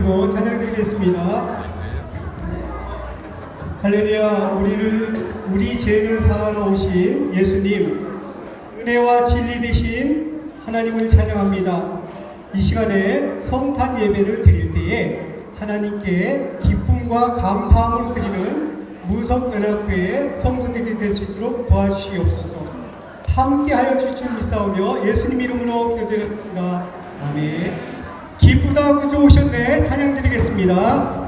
찬양드리겠습니다. 할렐루야. 우리 죄를 사하러 오신 예수님, 은혜와 진리 되신 하나님을 찬양합니다. 이 시간에 성탄 예배를 드릴 때에 하나님께 기쁨과 감사함으로 드리는 무석연합교회 성도들이 될 수 있도록 도와주시옵소서. 함께하여 주실 줄 믿사오며 예수님 이름으로 기도드립니다. 아멘. 기쁘다 구주 오셨네. 찬양드리겠습니다.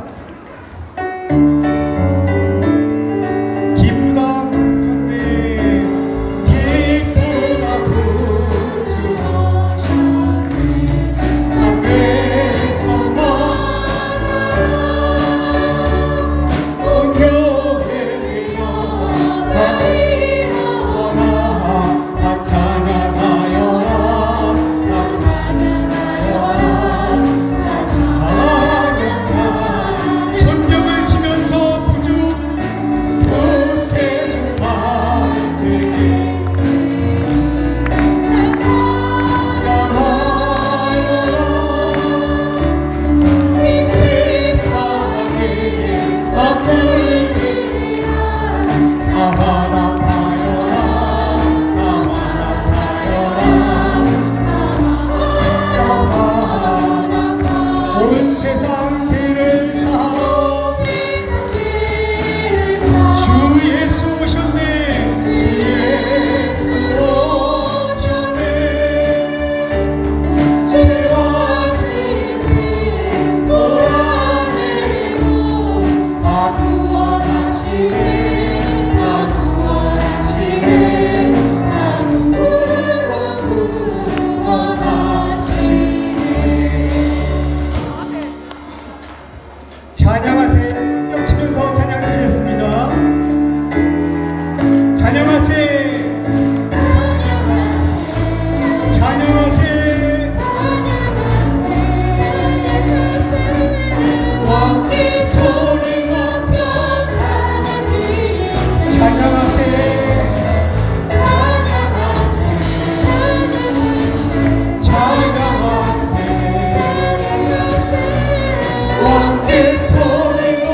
찬양하세. 겹치면서 찬양드리겠습니다. 찬양하세. 찬양하세. 왕께 소리 높여 찬양드리겠습니다. 찬양하세. 왕께 소리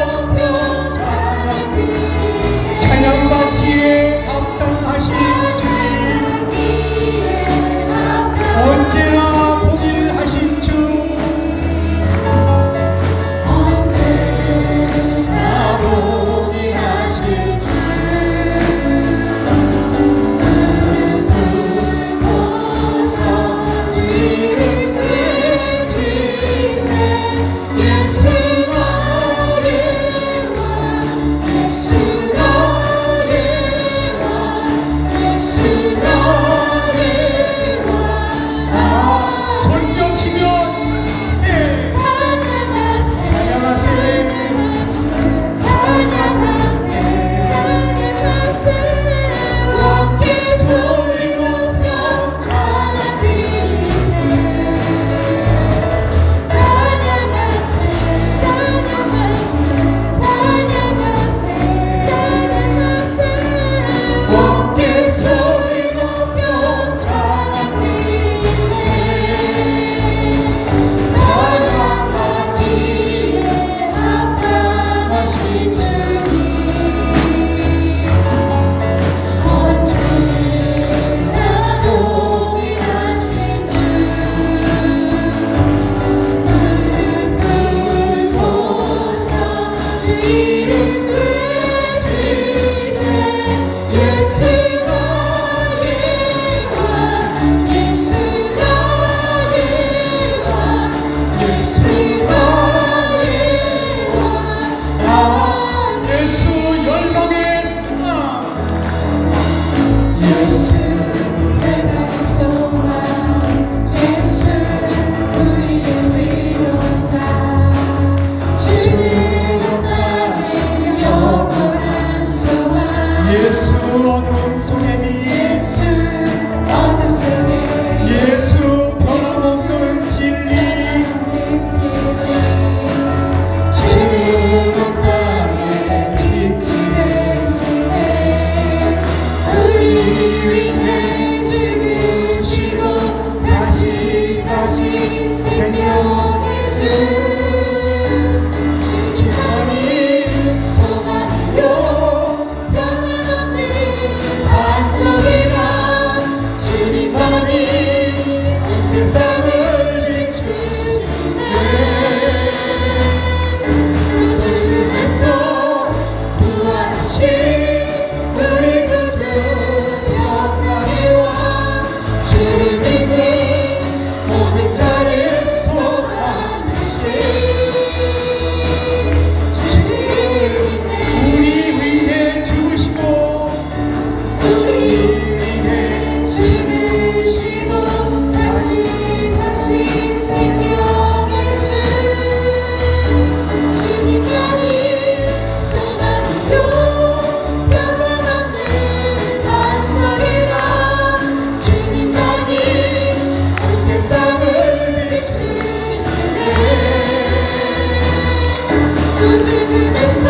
그 죽음에서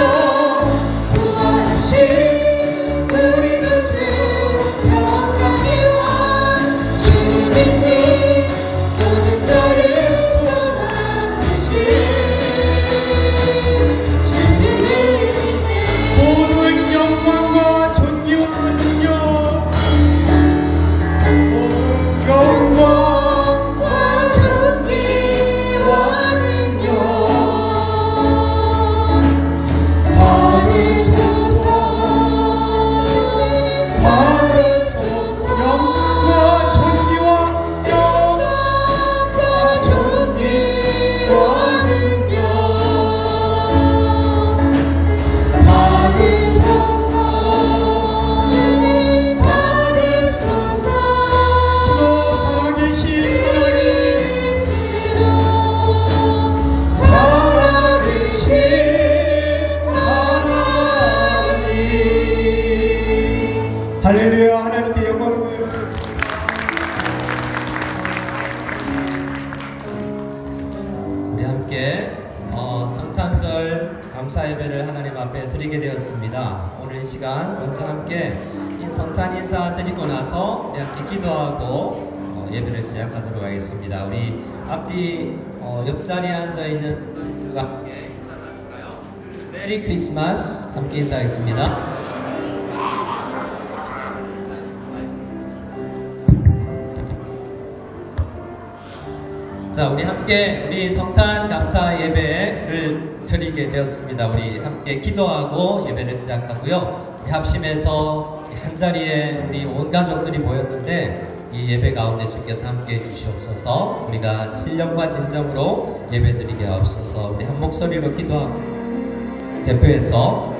부활하신 우리 구주 영광이와 주님이 모든 자를 소망하신 주님을 믿네. 모든 영광과 존귀와 능력, 모든 영광과 존귀와 능력 받으소서. 영광과 존귀와 능력 받으소서. 살아계신 하나님, 할렐루야. 하나님께 영광을. 우리 함께 성탄절 감사 예배를 하나님 앞에 드리게 되었습니다. 오늘 이 시간 먼저 함께 이 성탄 인사 드리고 나서 우리 함께 기도하고 예배를 시작하도록 하겠습니다. 우리 앞뒤 옆자리에 앉아 있는 분들과 함께 인사 나눌까요? 메리 크리스마스 함께 인사하겠습니다. 자, 우리 함께 우리 성탄 감사 예배를 드리게 되었습니다. 우리 함께 기도하고 예배를 시작하고요. 우리 합심해서 한 자리에 우리 온 가족들이 모였는데 이 예배 가운데 주께서 함께 해주시옵소서. 우리가 신령과 진정으로 예배 드리게 하옵소서. 우리 한 목소리로 기도하고 대표해서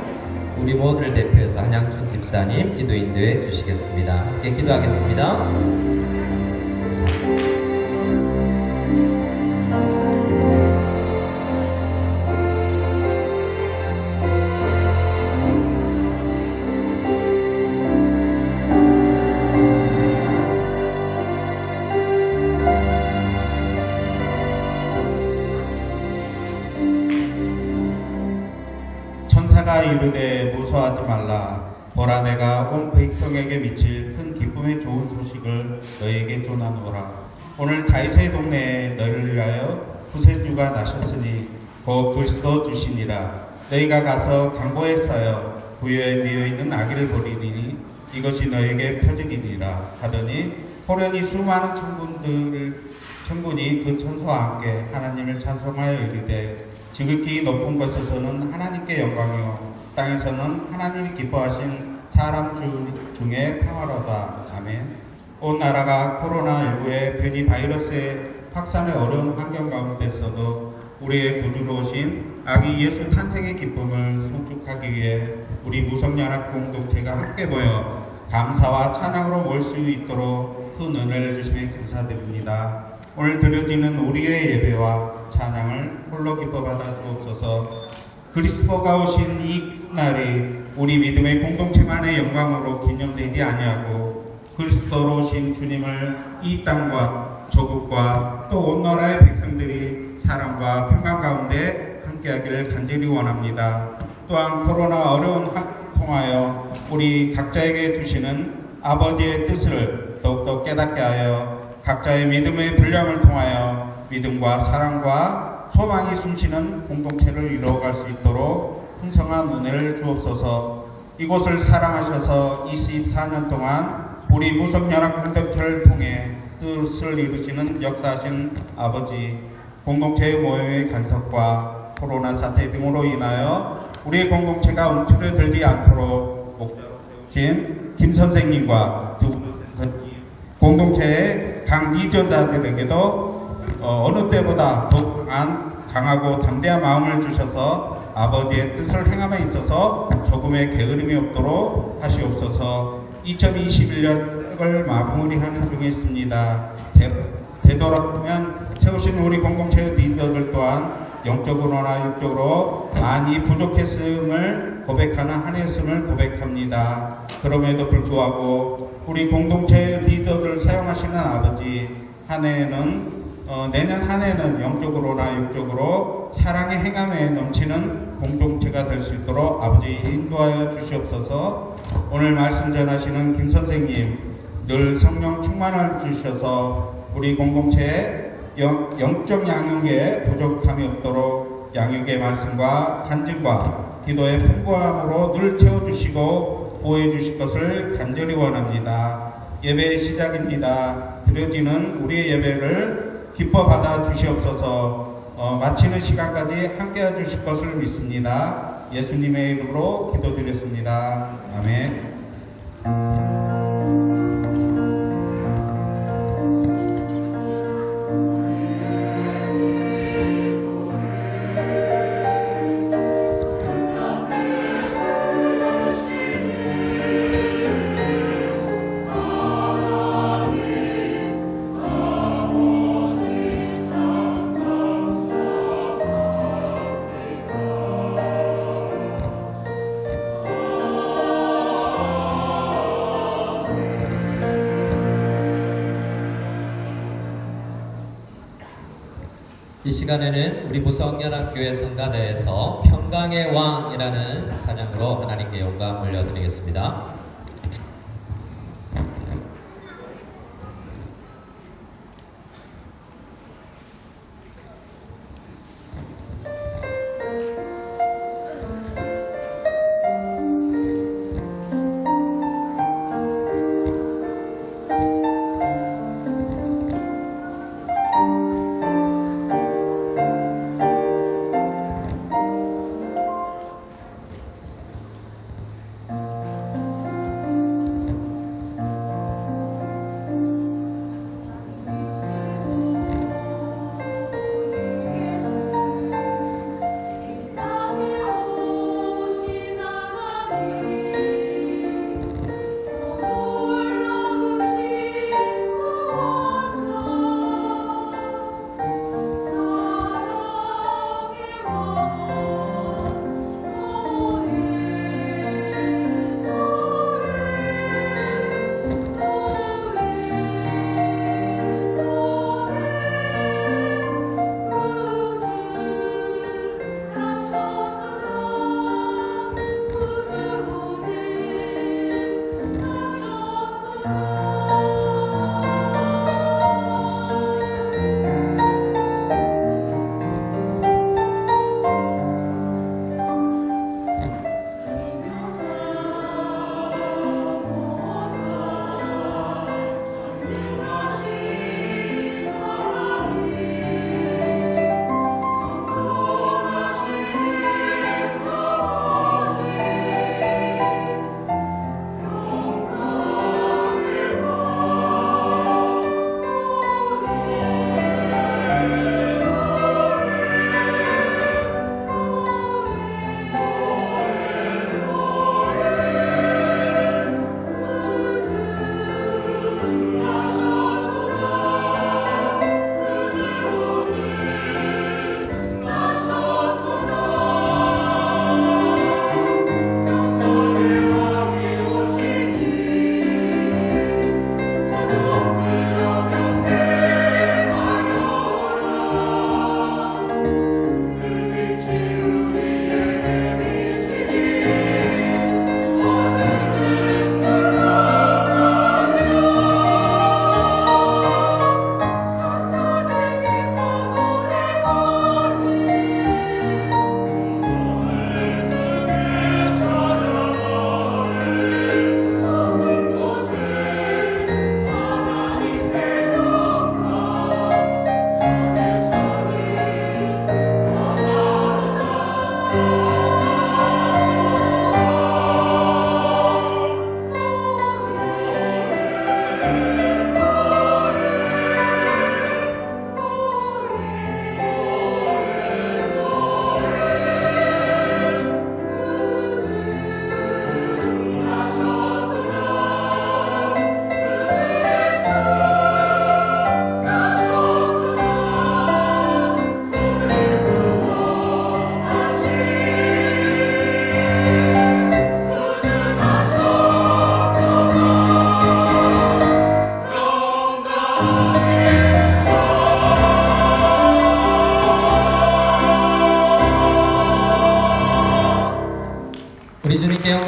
우리 모두를 대표해서 한양준 집사님 기도 인도해 주시겠습니다. 함께 기도하겠습니다. 천사가 이르되 무서워하지 말라. 보라, 내가 온 백성에게 미칠 큰 기쁨의 좋은 소식을 너에게 전하노라. 오늘 다윗의 동네에 너희를 위하여 구세주가 나셨으니 곧 그리스도 주시니라. 너희가 가서 강보에 쌓여 부여에 미어있는 아기를 보리니 이것이 너에게 표적이니라 하더니 호련히 수많은 천군이 그 천사와 함께 하나님을 찬송하여 이르되 지극히 높은 곳에서는 하나님께 영광이요 땅에서는 하나님이 기뻐하신 사람 중에 평화로다. 아멘. 온 나라가 코로나19의 변이 바이러스의 확산의 어려운 환경 가운데서도 우리의 구주로 오신 아기 예수 탄생의 기쁨을 송축하기 위해 우리 무성연합 공동체가 함께 모여 감사와 찬양으로 모일 수 있도록 큰 은혜를 주심에 감사드립니다. 오늘 드려지는 우리의 예배와 찬양을 홀로 기뻐 받아 주옵소서. 그리스도가 오신 이 날이 우리 믿음의 공동체만의 영광으로 기념되지 아니하고 그리스도로 오신 주님을 이 땅과 조국과 또 온 나라의 백성들이 사랑과 평강 가운데 함께하기를 간절히 원합니다. 또한 코로나 어려운 통하여 우리 각자에게 주시는 아버지의 뜻을 더욱더 깨닫게 하여 각자의 믿음의 분량을 통하여 믿음과 사랑과 소망이 숨쉬는 공동체를 이루어갈 수 있도록 풍성한 은혜를 주옵소서. 이곳을 사랑하셔서 24년 동안 우리 무성연합 공동체를 통해 뜻을 이루시는 역사하신 아버지, 공동체의 모임의 간섭과 코로나 사태 등으로 인하여 우리의 공동체가 움츠러들지 않도록 목자로 세우신 김 선생님과 두 분 선생님, 공동체의 강 리더자들에게도 어느 때보다 더욱 강하고 담대한 마음을 주셔서 아버지의 뜻을 행함에 있어서 조금의 게으름이 없도록 하시옵소서. 2021년을 마무리하는 중에 있습니다. 되도록이면 세우신 우리 공동체의 리더들 또한 영적으로나 육적으로 많이 부족했음을 고백하는 한 해였음을 고백합니다. 그럼에도 불구하고 우리 공동체의 리더들 사용하시는 아버지, 한 해에는 내년 한 해는 영적으로나 육적으로 사랑의 행함에 넘치는 공동체가 될 수 있도록 아버지 인도하여 주시옵소서. 오늘 말씀 전하시는 김 선생님 늘 성령 충만을 주셔서 우리 공동체에 영적 양육에 부족함이 없도록 양육의 말씀과 간증과 기도의 풍부함으로 늘 채워주시고 보호해 주실 것을 간절히 원합니다. 예배의 시작입니다. 드려지는 우리의 예배를 기뻐 받아 주시옵소서. 마치는 시간까지 함께해 주실 것을 믿습니다. 예수님의 이름으로 기도드렸습니다. 아멘. 이 시간에는 우리 무성연합교회 성가대에서 평강의 왕이라는 찬양으로 하나님께 영광 올려드리겠습니다.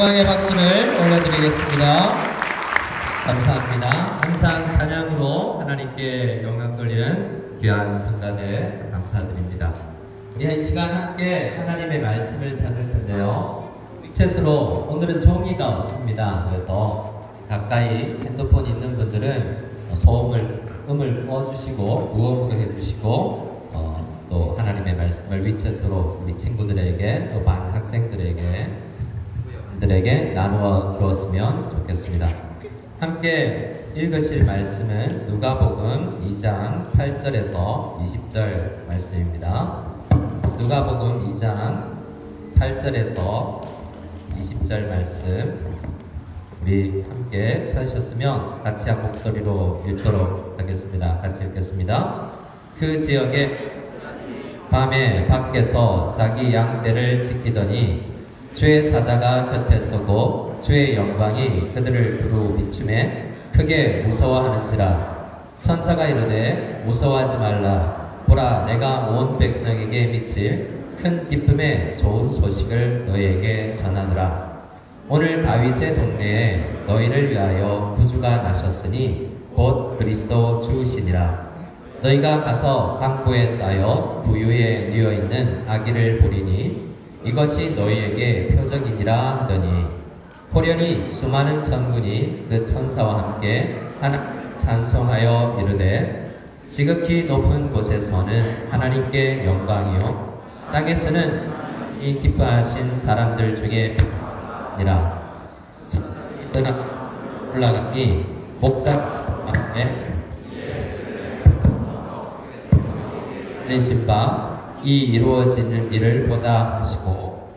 영광의 박수를 올려드리겠습니다. 감사합니다. 항상 찬양으로 하나님께 영광 돌리는 귀한 성가대 감사드립니다. 우리 이 시간 함께 하나님의 말씀을 찾을 텐데요. 위챗으로 오늘은 종이가 없습니다. 그래서 가까이 핸드폰 있는 분들은 음을 꺼주시고 무어무게 해주시고 또 하나님의 말씀을 위챗으로 우리 친구들에게 또 반 학생들에게 나누어 주었으면 좋겠습니다. 함께 읽으실 말씀은 누가복음 2장 8절에서 20절 말씀입니다. 누가복음 2장 8절에서 20절 말씀 우리 함께 찾으셨으면 같이 한 목소리로 읽도록 하겠습니다. 같이 읽겠습니다. 그 지역에 밤에 밖에서 자기 양떼를 지키더니 주의 사자가 곁에 서고 주의 영광이 그들을 두루 비춤에 크게 무서워하는지라. 천사가 이르되 무서워하지 말라. 보라, 내가 온 백성에게 미칠 큰 기쁨의 좋은 소식을 너희에게 전하노라. 오늘 다윗의 동네에 너희를 위하여 구주가 나셨으니 곧 그리스도 주시니라. 너희가 가서 강보에 쌓여 부유에 누워 있는 아기를 보리니 이것이 너희에게 표적이니라 하더니 호련히 수많은 천군이 그 천사와 함께 하나님 찬송하여 이르되 지극히 높은 곳에서는 하나님께 영광이요 땅에서는 이 기뻐하신 사람들 중에 아니라 떠나 올라가니 목자에 내신 바 이 이루어지는 일을 보자 하시고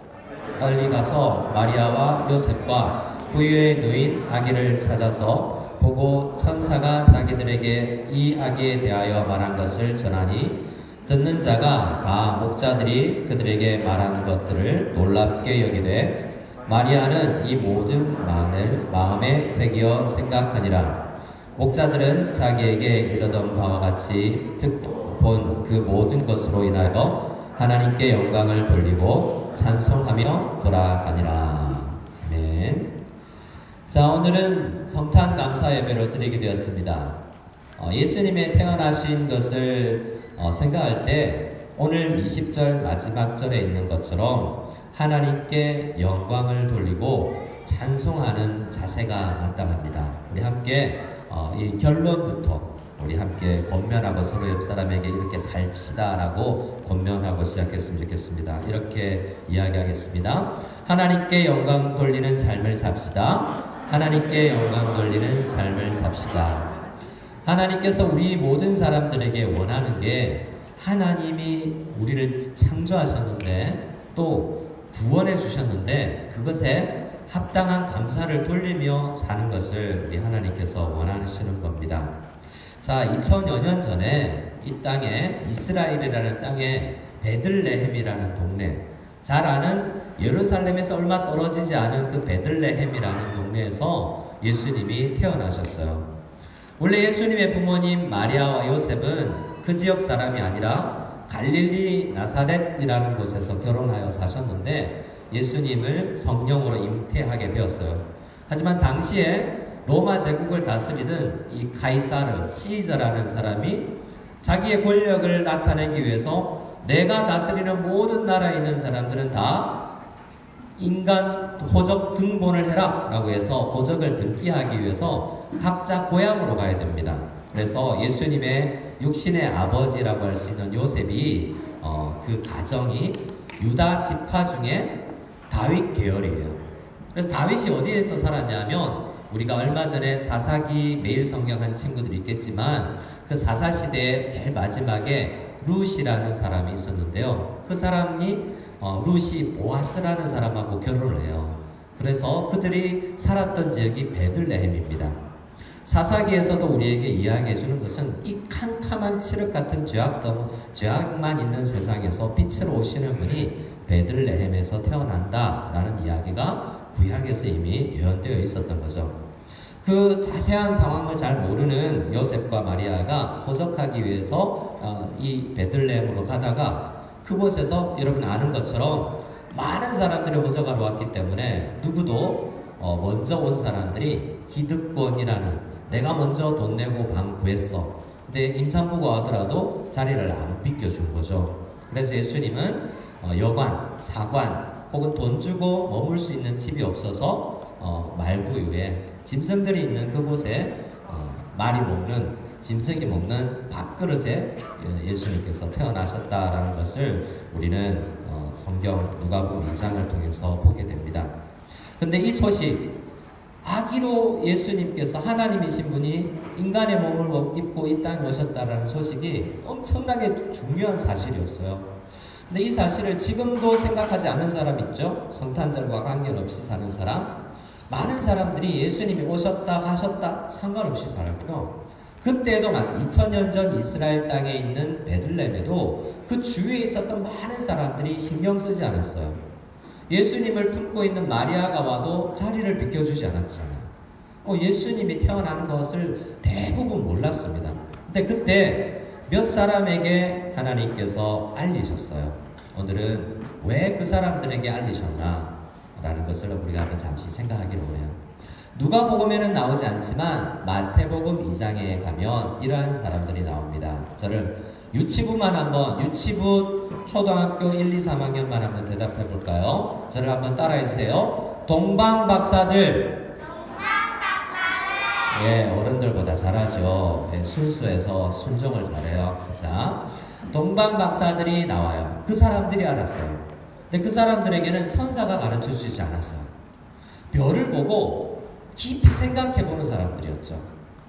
빨리 가서 마리아와 요셉과 부유에 누인 아기를 찾아서 보고 천사가 자기들에게 이 아기에 대하여 말한 것을 전하니 듣는 자가 다 목자들이 그들에게 말한 것들을 놀랍게 여기되 마리아는 이 모든 말을 마음에 새기어 생각하니라. 목자들은 자기에게 이르던 바와 같이 듣고 본 그 모든 것으로 인하여 하나님께 영광을 돌리고 찬송하며 돌아가니라. 아멘. 자, 오늘은 성탄 감사 예배로 드리게 되었습니다. 예수님의 태어나신 것을 생각할 때 오늘 20절 마지막 절에 있는 것처럼 하나님께 영광을 돌리고 찬송하는 자세가 마땅합니다. 우리 함께 이 결론부터 우리 함께 권면하고 서로 옆 사람에게 이렇게 삽시다라고 권면하고 시작했으면 좋겠습니다. 이렇게 이야기하겠습니다. 하나님께 영광 돌리는 삶을 삽시다. 하나님께 영광 돌리는 삶을 삽시다. 하나님께서 우리 모든 사람들에게 원하는 게 하나님이 우리를 창조하셨는데 또 구원해 주셨는데 그것에 합당한 감사를 돌리며 사는 것을 우리 하나님께서 원하시는 겁니다. 자, 2000여 년 전에 이 땅에 이스라엘이라는 땅에 베들레헴이라는 동네, 잘 아는 예루살렘에서 얼마 떨어지지 않은 그 베들레헴이라는 동네에서 예수님이 태어나셨어요. 원래 예수님의 부모님 마리아와 요셉은 그 지역 사람이 아니라 갈릴리 나사렛이라는 곳에서 결혼하여 사셨는데 예수님을 성령으로 잉태하게 되었어요. 하지만 당시에 로마 제국을 다스리던 이 카이사르, 시저라는 사람이 자기의 권력을 나타내기 위해서 내가 다스리는 모든 나라에 있는 사람들은 다 인간 호적 등본을 해라 라고 해서 호적을 등기하기 위해서 각자 고향으로 가야 됩니다. 그래서 예수님의 육신의 아버지라고 할 수 있는 요셉이 그 가정이 유다 지파 중에 다윗 계열이에요. 그래서 다윗이 어디에서 살았냐면 우리가 얼마 전에 사사기 매일 성경 한 친구들이 있겠지만 그 사사 시대의 제일 마지막에 룻이라는 사람이 있었는데요. 그 사람이 룻이 보아스라는 사람하고 결혼을 해요. 그래서 그들이 살았던 지역이 베들레헴입니다. 사사기에서도 우리에게 이야기해 주는 것은 이 캄캄한 칠흑 같은 죄악만 있는 세상에서 빛으로 오시는 분이 베들레헴에서 태어난다라는 이야기가 구약에서 이미 예언되어 있었던 거죠. 그 자세한 상황을 잘 모르는 요셉과 마리아가 호적하기 위해서 이 베들레헴으로 가다가 그곳에서 여러분 아는 것처럼 많은 사람들이 호적하러 왔기 때문에 누구도 먼저 온 사람들이 기득권이라는, 내가 먼저 돈 내고 방 구했어. 근데 임산부가 하더라도 자리를 안 비켜준 거죠. 그래서 예수님은 여관, 사관 혹은 돈 주고 머물 수 있는 집이 없어서 말구유에 짐승들이 있는 그곳에 말이 먹는, 짐승이 먹는 밥그릇에 예수님께서 태어나셨다라는 것을 우리는 성경 누가복음 2장을 통해서 보게 됩니다. 근데 이 소식, 아기로 예수님께서, 하나님이신 분이 인간의 몸을 입고 이 땅에 오셨다라는 소식이 엄청나게 중요한 사실이었어요. 근데 이 사실을 지금도 생각하지 않는 사람 있죠? 성탄절과 관계없이 사는 사람. 많은 사람들이 예수님이 오셨다 가셨다 상관없이 살았고요. 그때도 2000년 전 이스라엘 땅에 있는 베들레헴에도 그 주위에 있었던 많은 사람들이 신경 쓰지 않았어요. 예수님을 품고 있는 마리아가 와도 자리를 비켜주지 않았잖아요. 예수님이 태어나는 것을 대부분 몰랐습니다. 근데 그때 몇 사람에게 하나님께서 알리셨어요. 오늘은 왜 그 사람들에게 알리셨나 라는 것을 우리가 한번 잠시 생각하기로 해요. 누가복음에는 나오지 않지만 마태복음 2장에 가면 이러한 사람들이 나옵니다. 저를 유치부만 한번, 유치부 초등학교 1, 2, 3학년만 한번 대답해 볼까요? 저를 한번 따라해 주세요. 동방박사들. 예, 어른들보다 잘하죠. 예, 순수해서 순종을 잘해요. 자, 동방박사들이 나와요. 그 사람들이 알았어요. 근데 그 사람들에게는 천사가 가르쳐 주지 않았어요. 별을 보고 깊이 생각해 보는 사람들이었죠.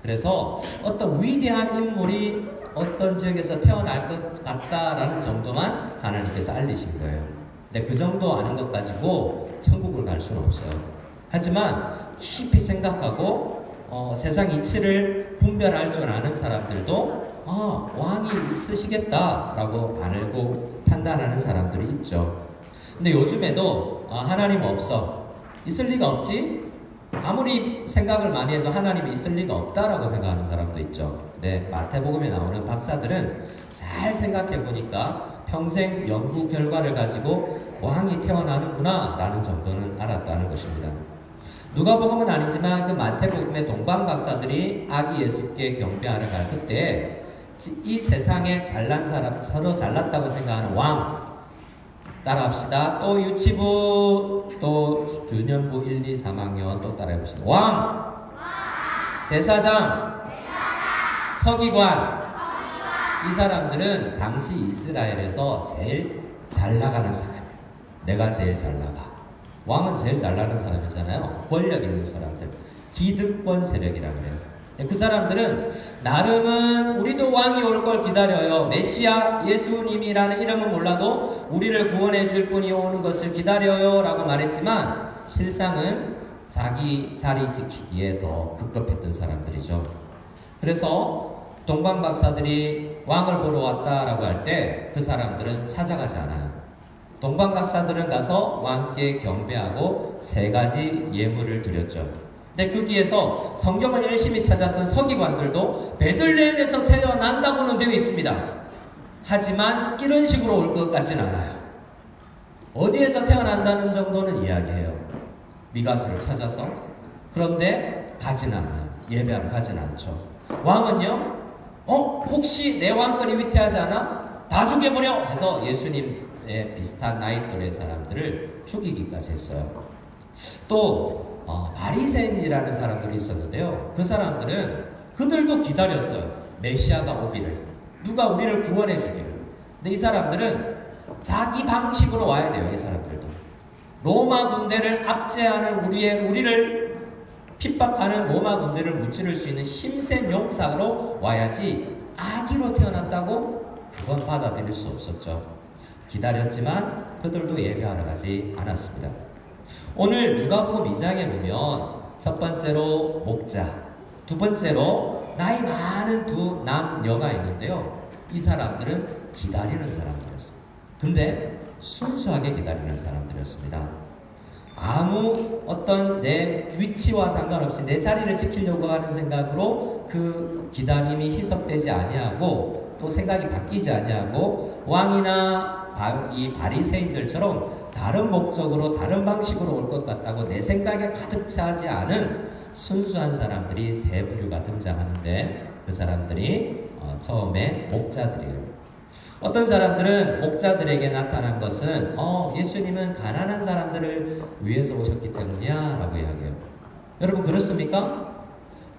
그래서 어떤 위대한 인물이 어떤 지역에서 태어날 것 같다라는 정도만 하나님께서 알리신 거예요. 근데 그 정도 아는 것 가지고 천국을 갈 수는 없어요. 하지만 깊이 생각하고 세상 이치를 분별할 줄 아는 사람들도 왕이 있으시겠다라고 알고 판단하는 사람들이 있죠. 근데 요즘에도 하나님 없어, 있을 리가 없지? 아무리 생각을 많이 해도 하나님이 있을 리가 없다라고 생각하는 사람도 있죠. 근데 마태복음에 나오는 박사들은 잘 생각해 보니까 평생 연구 결과를 가지고 왕이 태어나는구나 라는 정도는 알았다는 것입니다. 누가복음은 아니지만 그 마태복음의 동방 박사들이 아기 예수께 경배하러 갈 그때 이 세상에 잘난 사람, 서로 잘났다고 생각하는 왕, 따라합시다. 또 유치부, 또 유년부 1, 2, 3학년 또 따라해봅시다. 왕, 제사장, 서기관. 이 사람들은 당시 이스라엘에서 제일 잘 나가는 사람이에요. 내가 제일 잘 나가. 왕은 제일 잘 나가는 사람이잖아요. 권력 있는 사람들. 기득권 세력이라 그래요. 그 사람들은 나름은 우리도 왕이 올 걸 기다려요. 메시아 예수님이라는 이름은 몰라도 우리를 구원해 줄 분이 오는 것을 기다려요 라고 말했지만 실상은 자기 자리 지키기에 더 급급했던 사람들이죠. 그래서 동방박사들이 왕을 보러 왔다라고 할 때 그 사람들은 찾아가지 않아요. 동방박사들은 가서 왕께 경배하고 3가지 예물을 드렸죠. 근데 거기에서 성경을 열심히 찾았던 서기관들도 베들레헴에서 태어난다고는 되어 있습니다. 하지만 이런 식으로 올 것 같진 않아요. 어디에서 태어난다는 정도는 이야기해요. 미가서를 찾아서. 그런데 가진 않아요. 예배하러 가진 않죠. 왕은요, 혹시 내 왕권이 위태하지 않아? 다 죽여버려! 해서 예수님의 비슷한 나이 또래 사람들을 죽이기까지 했어요. 또 바리새인이라는 사람들이 있었는데요. 그 사람들은 그들도 기다렸어요. 메시아가 오기를. 누가 우리를 구원해 주기를. 근데 이 사람들은 자기 방식으로 와야 돼요. 이 사람들도. 로마 군대를 압제하는 우리를 핍박하는 로마 군대를 무찌를 수 있는 힘센 용사로 와야지 아기로 태어났다고? 그건 받아들일 수 없었죠. 기다렸지만 그들도 예배하러 가지 않았습니다. 오늘 누가복음 2장에 보면 첫 번째로 목자, 두 번째로 나이 많은 두 남녀가 있는데요. 이 사람들은 기다리는 사람들이었습니다. 근데 순수하게 기다리는 사람들이었습니다. 아무 어떤 내 위치와 상관없이 내 자리를 지키려고 하는 생각으로 그 기다림이 희석되지 아니하고 또 생각이 바뀌지 아니하고 왕이나 이 바리새인들처럼 다른 목적으로 다른 방식으로 올 것 같다고 내 생각에 가득 차지 않은 순수한 사람들이 세 부류가 등장하는데 그 사람들이 처음에 목자들이에요. 어떤 사람들은 목자들에게 나타난 것은 예수님은 가난한 사람들을 위해서 오셨기 때문이야 라고 이야기해요. 여러분 그렇습니까?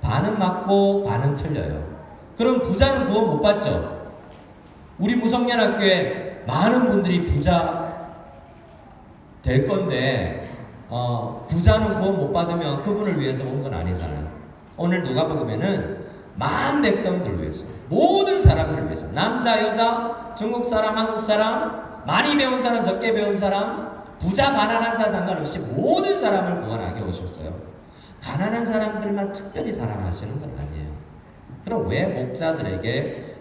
반은 맞고 반은 틀려요. 그럼 부자는 구원 못 받죠? 우리 무성연합교회 많은 분들이 부자 될 건데 부자는 구원 못 받으면 그분을 위해서 온 건 아니잖아요. 오늘 누가복음에는 만 백성들을 위해서, 모든 사람들을 위해서, 남자 여자 중국 사람 한국 사람 많이 배운 사람 적게 배운 사람 부자 가난한 자 상관없이 모든 사람을 구원하게 오셨어요. 가난한 사람들만 특별히 사랑하시는 건 아니에요. 그럼 왜 목자들에게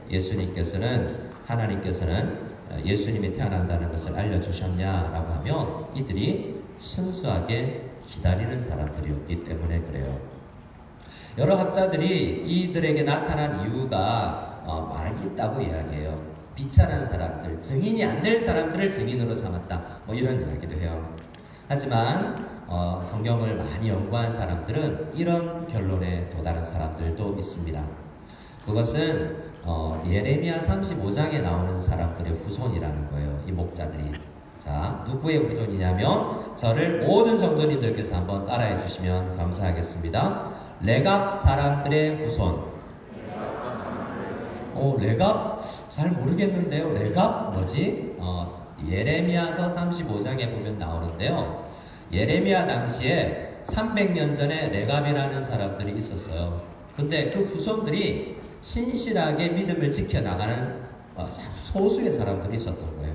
하나님께서는 예수님이 태어난다는 것을 알려주셨냐라고 하면 이들이 순수하게 기다리는 사람들이었기 때문에 그래요. 여러 학자들이 이들에게 나타난 이유가 많이 있다고 이야기해요. 비천한 사람들, 증인이 안 될 사람들을 증인으로 삼았다, 이런 이야기도 해요. 하지만 성경을 많이 연구한 사람들은 이런 결론에 도달한 사람들도 있습니다. 그것은 예레미야 35장에 나오는 사람들의 후손이라는 거예요. 이 목자들이. 자, 누구의 후손이냐면 저를 모든 성도님들께서 한번 따라해 주시면 감사하겠습니다. 레갑 사람들의 후손. 레갑? 잘 모르겠는데요. 레갑 뭐지? 예레미야서 35장에 보면 나오는데요. 예레미야 당시에 300년 전에 레갑이라는 사람들이 있었어요. 근데 그 후손들이 신실하게 믿음을 지켜나가는 소수의 사람들이 있었던 거예요.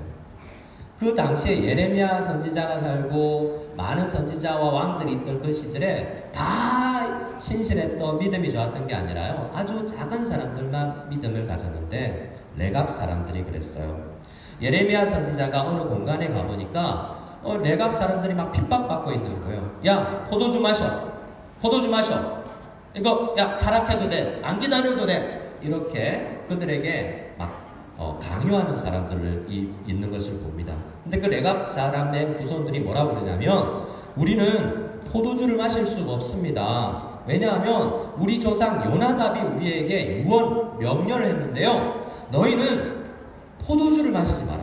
그 당시에 예레미야 선지자가 살고 많은 선지자와 왕들이 있던 그 시절에 다 신실했던 믿음이 좋았던 게 아니라요. 아주 작은 사람들만 믿음을 가졌는데 레갑 사람들이 그랬어요. 예레미야 선지자가 어느 공간에 가보니까 레갑 사람들이 막 핍박받고 있는 거예요. 야, 포도주 마셔. 포도주 마셔. 이거 야 타락해도 돼. 안 기다려도 돼. 이렇게 그들에게 막 강요하는 사람들을 있는 것을 봅니다. 근데 그 레갑 사람의 후손들이 뭐라고 그러냐면 우리는 포도주를 마실 수가 없습니다. 왜냐하면 우리 조상 요나답이 우리에게 유언 명령을 했는데요. 너희는 포도주를 마시지 마라.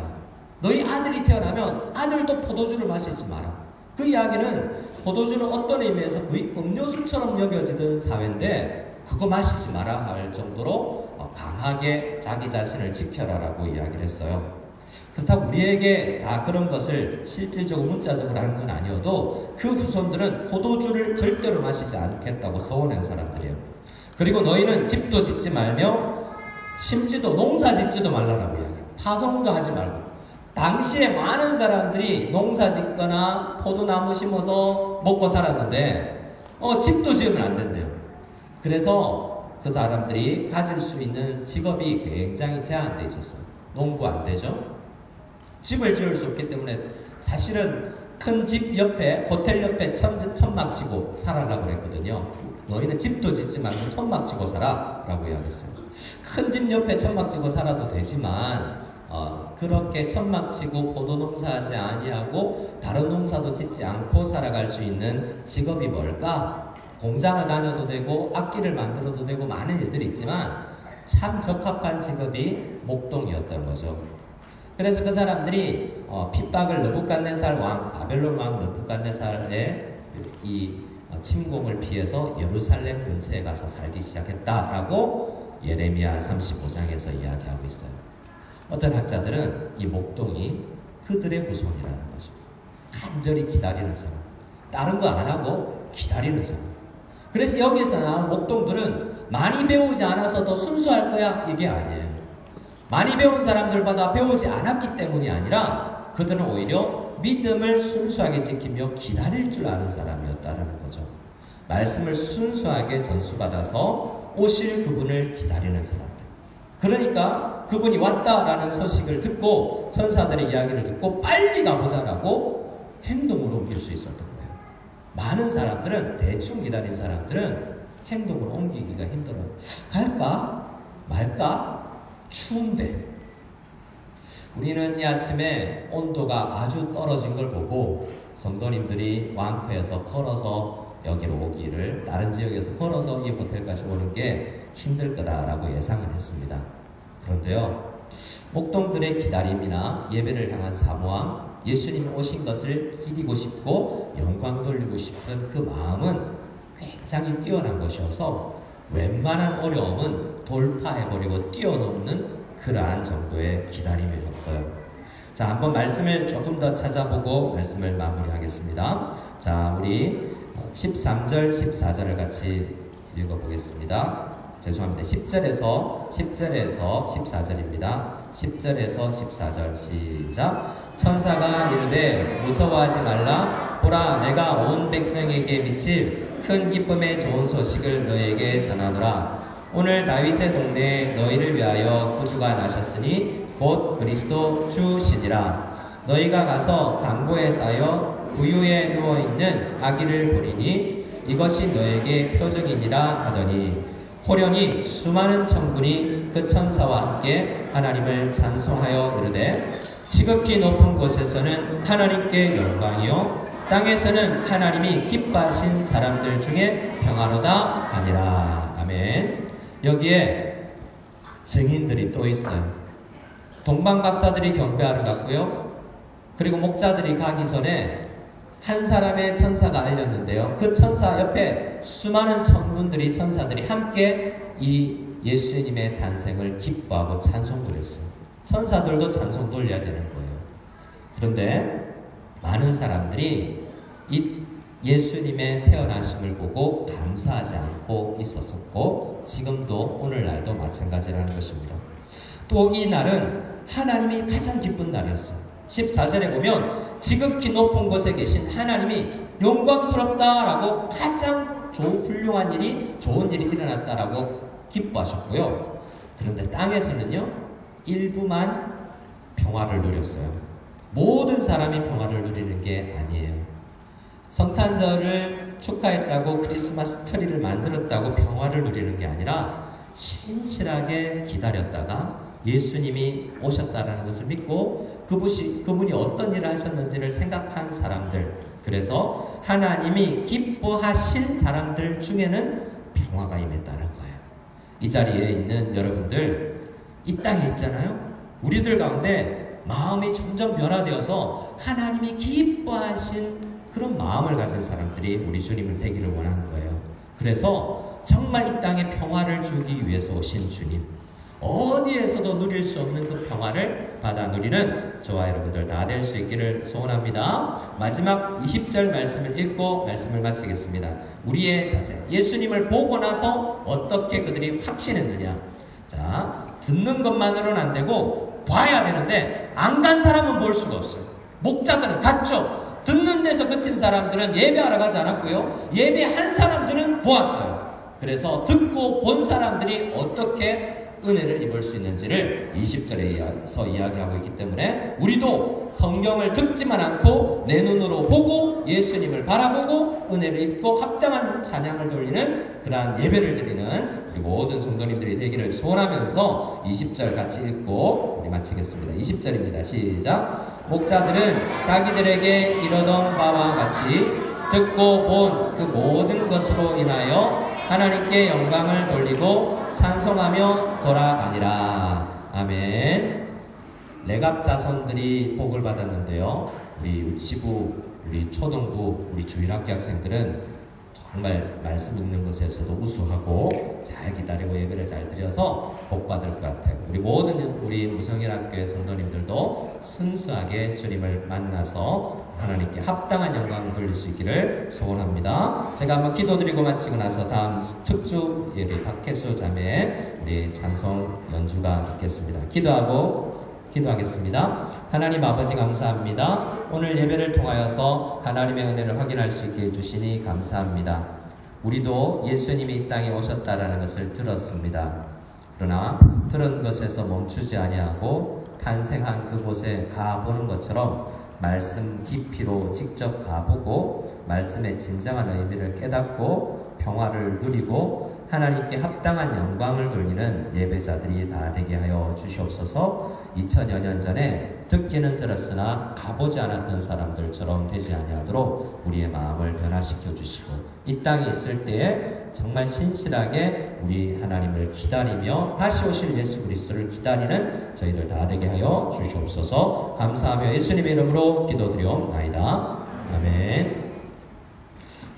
너희 아들이 태어나면 아들도 포도주를 마시지 마라. 그 이야기는 포도주는 어떤 의미에서 거의 음료수처럼 여겨지던 사회인데 그거 마시지 마라 할 정도로 강하게 자기 자신을 지켜라라고 이야기를 했어요. 그렇다고 우리에게 다 그런 것을 실질적으로 문자적으로 하는 건 아니어도 그 후손들은 포도주를 절대로 마시지 않겠다고 서원한 사람들이에요. 그리고 너희는 집도 짓지 말며 심지도 농사 짓지도 말라라고 이야기해요. 파송도 하지 말고. 당시에 많은 사람들이 농사 짓거나 포도나무 심어서 먹고 살았는데 집도 지으면 안 된대요. 그래서 그 사람들이 가질 수 있는 직업이 굉장히 제한되어 있었어요. 농부 안 되죠? 집을 지을 수 없기 때문에 사실은 큰 집 옆에 호텔 옆에 천막 치고 살아라고 그랬거든요. 너희는 집도 짓지 말고 천막 치고 살아 라고 이야기했어요. 큰 집 옆에 천막 치고 살아도 되지만 그렇게 천막 치고 포도 농사하지 아니하고 다른 농사도 짓지 않고 살아갈 수 있는 직업이 뭘까? 공장을 다녀도 되고 악기를 만들어도 되고 많은 일들이 있지만 참 적합한 직업이 목동이었던 거죠. 그래서 그 사람들이 핍박을 느부갓네살 왕, 바벨론 왕 느부갓네살의 이 침공을 피해서 예루살렘 근처에 가서 살기 시작했다라고 예레미야 35장에서 이야기하고 있어요. 어떤 학자들은 이 목동이 그들의 후손이라는 거죠. 간절히 기다리는 사람, 다른 거 안 하고 기다리는 사람. 그래서 여기서 나온 목동들은 많이 배우지 않아서 더 순수할 거야 이게 아니에요. 많이 배운 사람들보다 배우지 않았기 때문이 아니라 그들은 오히려 믿음을 순수하게 지키며 기다릴 줄 아는 사람이었다는 거죠. 말씀을 순수하게 전수받아서 오실 그분을 기다리는 사람들. 그러니까 그분이 왔다라는 소식을 듣고 천사들의 이야기를 듣고 빨리 가보자라고 행동으로 옮길 수 있었던 거예요. 많은 사람들은 대충 기다린 사람들은 행동으로 옮기기가 힘들어요. 갈까? 말까? 추운데. 우리는 이 아침에 온도가 아주 떨어진 걸 보고 성도님들이 왕초에서 걸어서 여기로 오기를, 다른 지역에서 걸어서 이 호텔까지 오는 게 힘들 거다라고 예상을 했습니다. 그런데요, 목동들의 기다림이나 예배를 향한 사모함, 예수님 오신 것을 기리고 싶고 영광 돌리고 싶은 그 마음은 굉장히 뛰어난 것이어서 웬만한 어려움은 돌파해버리고 뛰어넘는 그러한 정도의 기다림이었어요. 자, 한번 말씀을 조금 더 찾아보고 말씀을 마무리하겠습니다. 자, 우리 13절, 14절을 같이 읽어보겠습니다. 죄송합니다. 10절에서 14절입니다. 10절에서 14절 시작. 천사가 이르되 무서워하지 말라. 보라, 내가 온 백성에게 미칠 큰 기쁨의 좋은 소식을 너에게 전하노라. 오늘 다윗의 동네에 너희를 위하여 구주가 나셨으니 곧 그리스도 주시니라. 너희가 가서 강보에 쌓여 부유에 누워있는 아기를 보리니 이것이 너에게 표적이니라 하더니 호련히 수많은 천군이 그 천사와 함께 하나님을 찬송하여 이르되 지극히 높은 곳에서는 하나님께 영광이요 땅에서는 하나님이 기뻐하신 사람들 중에 평화로다 하니라. 아멘. 여기에 증인들이 또 있어요. 동방박사들이 경배하러 갔고요, 그리고 목자들이 가기 전에 한 사람의 천사가 알렸는데요, 그 천사 옆에 수많은 천군들이, 천사들이 함께 이 예수님의 탄생을 기뻐하고 찬송 돌렸어요. 천사들도 찬송 돌려야 되는 거예요. 그런데 많은 사람들이 이 예수님의 태어나심을 보고 감사하지 않고 있었었고 지금도 오늘날도 마찬가지라는 것입니다. 또 이 날은 하나님이 가장 기쁜 날이었어요. 14절에 보면 지극히 높은 곳에 계신 하나님이 영광스럽다라고 가장 훌륭한 일이, 좋은 일이 일어났다라고 기뻐하셨고요. 그런데 땅에서는요, 일부만 평화를 누렸어요. 모든 사람이 평화를 누리는 게 아니에요. 성탄절을 축하했다고, 크리스마스 트리를 만들었다고 평화를 누리는 게 아니라 신실하게 기다렸다가 예수님이 오셨다는 것을 믿고 그분이 어떤 일을 하셨는지를 생각한 사람들, 그래서 하나님이 기뻐하신 사람들 중에는 평화가 임했다는 거예요. 이 자리에 있는 여러분들, 이 땅에 있잖아요. 우리들 가운데 마음이 점점 변화되어서 하나님이 기뻐하신 그런 마음을 가진 사람들이 우리 주님을 되기를 원하는 거예요. 그래서 정말 이 땅에 평화를 주기 위해서 오신 주님, 어디에서도 누릴 수 없는 그 평화를 받아 누리는 저와 여러분들 다 될 수 있기를 소원합니다. 마지막 20절 말씀을 읽고 말씀을 마치겠습니다. 우리의 자세, 예수님을 보고 나서 어떻게 그들이 확신했느냐. 자, 듣는 것만으로는 안 되고 봐야 되는데 안 간 사람은 볼 수가 없어요. 목자들은 갔죠. 듣는 데서 그친 사람들은 예배하러 가지 않았고요, 예배한 사람들은 보았어요. 그래서 듣고 본 사람들이 어떻게 은혜를 입을 수 있는지를 20절에서 이야기하고 있기 때문에 우리도 성경을 듣지만 않고 내 눈으로 보고 예수님을 바라보고 은혜를 입고 합당한 찬양을 돌리는 그러한 예배를 드리는 우리 모든 성도님들이 되기를 소원하면서 20절 같이 읽고 우리 마치겠습니다. 20절입니다. 시작. 목자들은 자기들에게 이르던 바와 같이 듣고 본 그 모든 것으로 인하여 하나님께 영광을 돌리고 찬송하며 돌아가니라. 아멘. 레갑 자손들이 복을 받았는데요, 우리 유치부, 우리 초등부, 우리 주일학교 학생들은 정말 말씀 읽는 것에서도 우수하고 잘 기다리고 예배를 잘 드려서 복 받을 것 같아요. 우리 모든 우리 무성일학교의 성도님들도 순수하게 주님을 만나서 하나님께 합당한 영광을 돌릴 수 있기를 소원합니다. 제가 한번 기도드리고 마치고 나서 다음 특주 예리 박혜수 자매 우리 찬송 연주가 있겠습니다. 기도하겠습니다. 하나님 아버지 감사합니다. 오늘 예배를 통하여서 하나님의 은혜를 확인할 수 있게 해주시니 감사합니다. 우리도 예수님이 이 땅에 오셨다라는 것을 들었습니다. 그러나 들은 것에서 멈추지 아니하고 탄생한 그곳에 가보는 것처럼 말씀 깊이로 직접 가보고 말씀의 진정한 의미를 깨닫고 평화를 누리고 하나님께 합당한 영광을 돌리는 예배자들이 다 되게 하여 주시옵소서. 2000여 년 전에 듣기는 들었으나 가보지 않았던 사람들처럼 되지 아니하도록 우리의 마음을 변화시켜 주시고, 이 땅에 있을 때에 정말 신실하게 우리 하나님을 기다리며 다시 오실 예수 그리스도를 기다리는 저희들 다 되게 하여 주시옵소서. 감사하며 예수님의 이름으로 기도드리옵나이다. 아멘.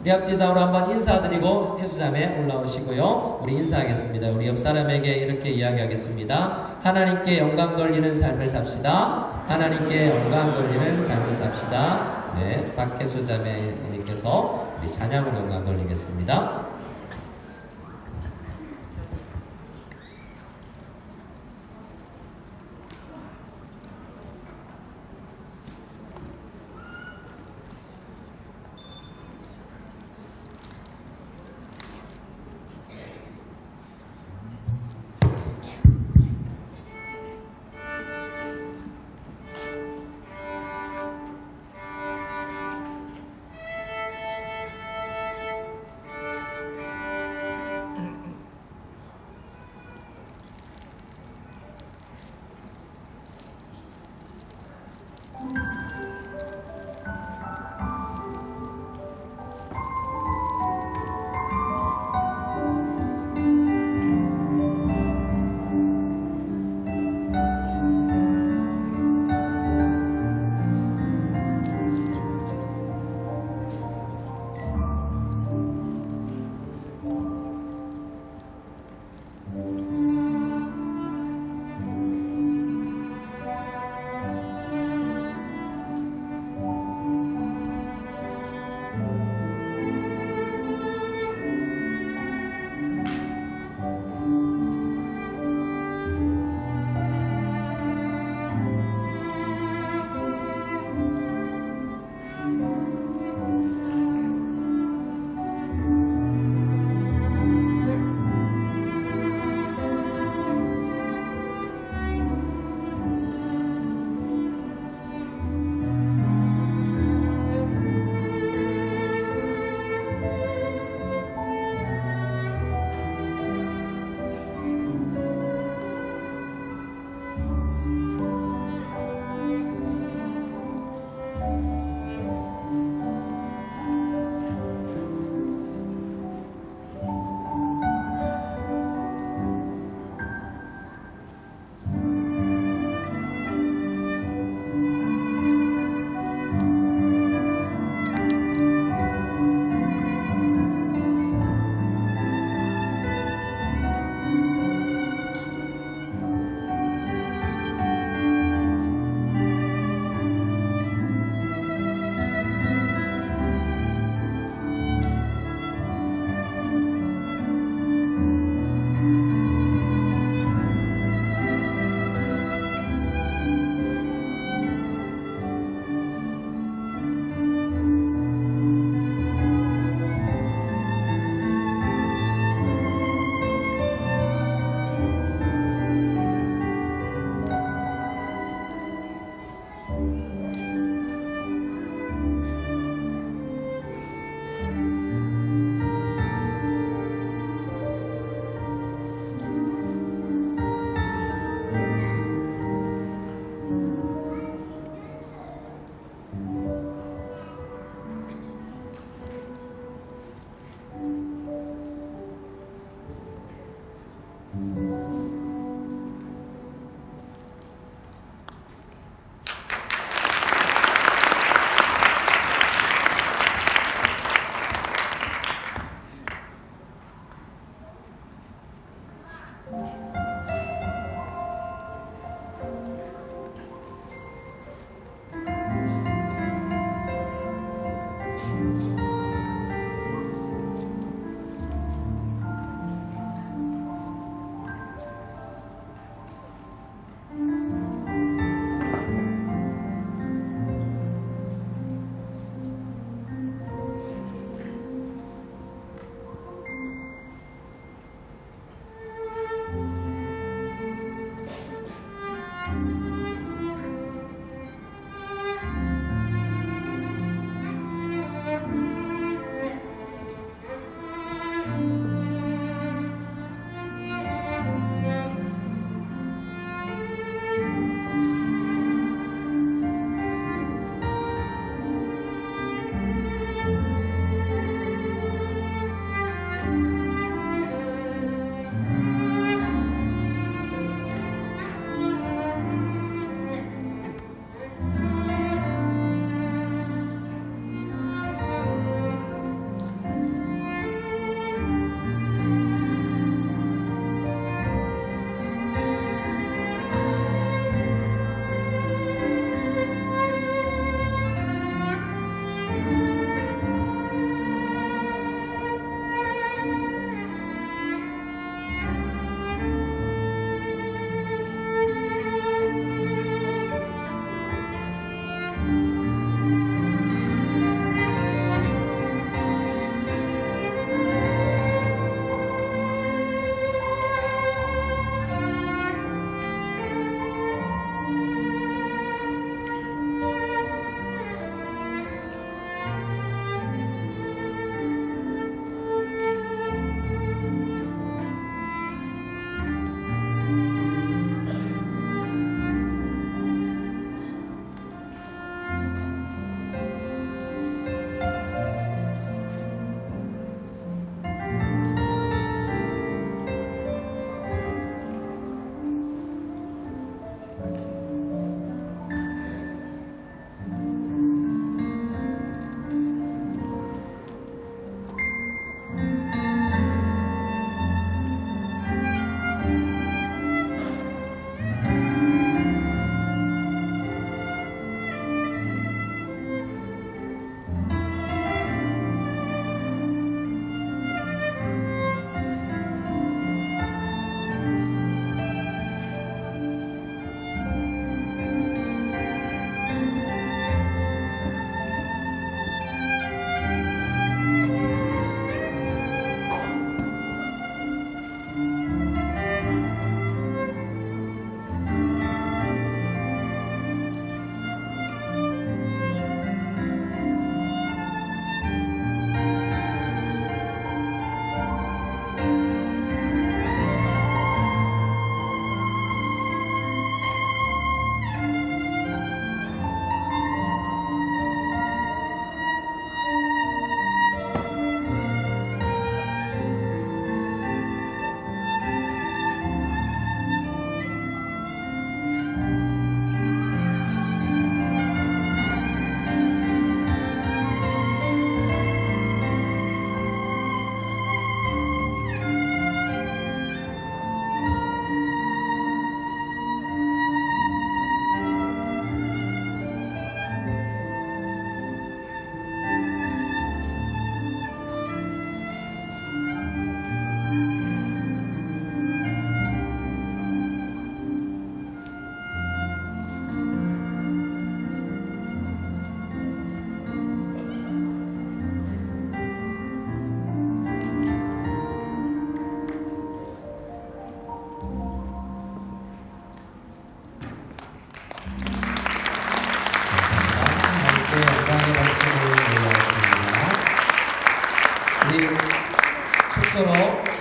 우리 앞뒤자로 한번 인사드리고 해수자매 올라오시고요. 우리 인사하겠습니다. 우리 옆 사람에게 이렇게 이야기하겠습니다. 하나님께 영광 돌리는 삶을 삽시다. 하나님께 영광 돌리는 삶을 삽시다. 네, 박혜수자매님께서 우리 찬양으로 영광 돌리겠습니다.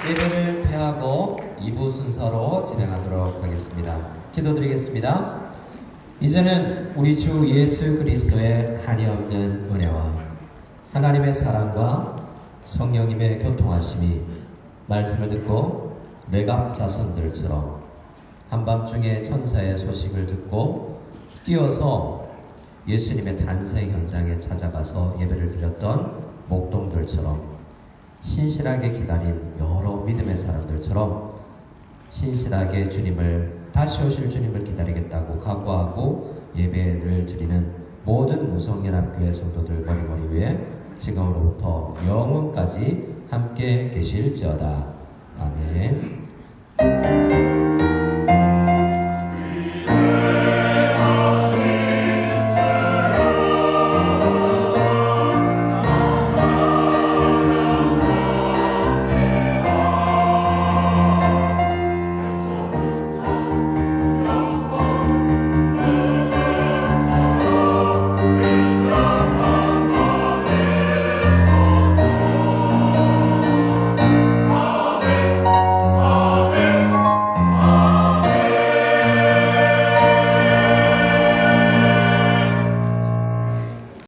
예배를 폐하고 2부 순서로 진행하도록 하겠습니다. 기도드리겠습니다. 이제는 우리 주 예수 그리스도의 한이 없는 은혜와 하나님의 사랑과 성령님의 교통하심이 말씀을 듣고 내갑 자손들처럼 한밤중에 천사의 소식을 듣고 뛰어서 예수님의 탄생 현장에 찾아가서 예배를 드렸던 목동들처럼 신실하게 기다린 여러 믿음의 사람들처럼 신실하게 다시 오실 주님을 기다리겠다고 각오하고 예배를 드리는 모든 무성연합교회 성도들 머리머리 위에 지금으로부터 영원까지 함께 계실지어다. 아멘.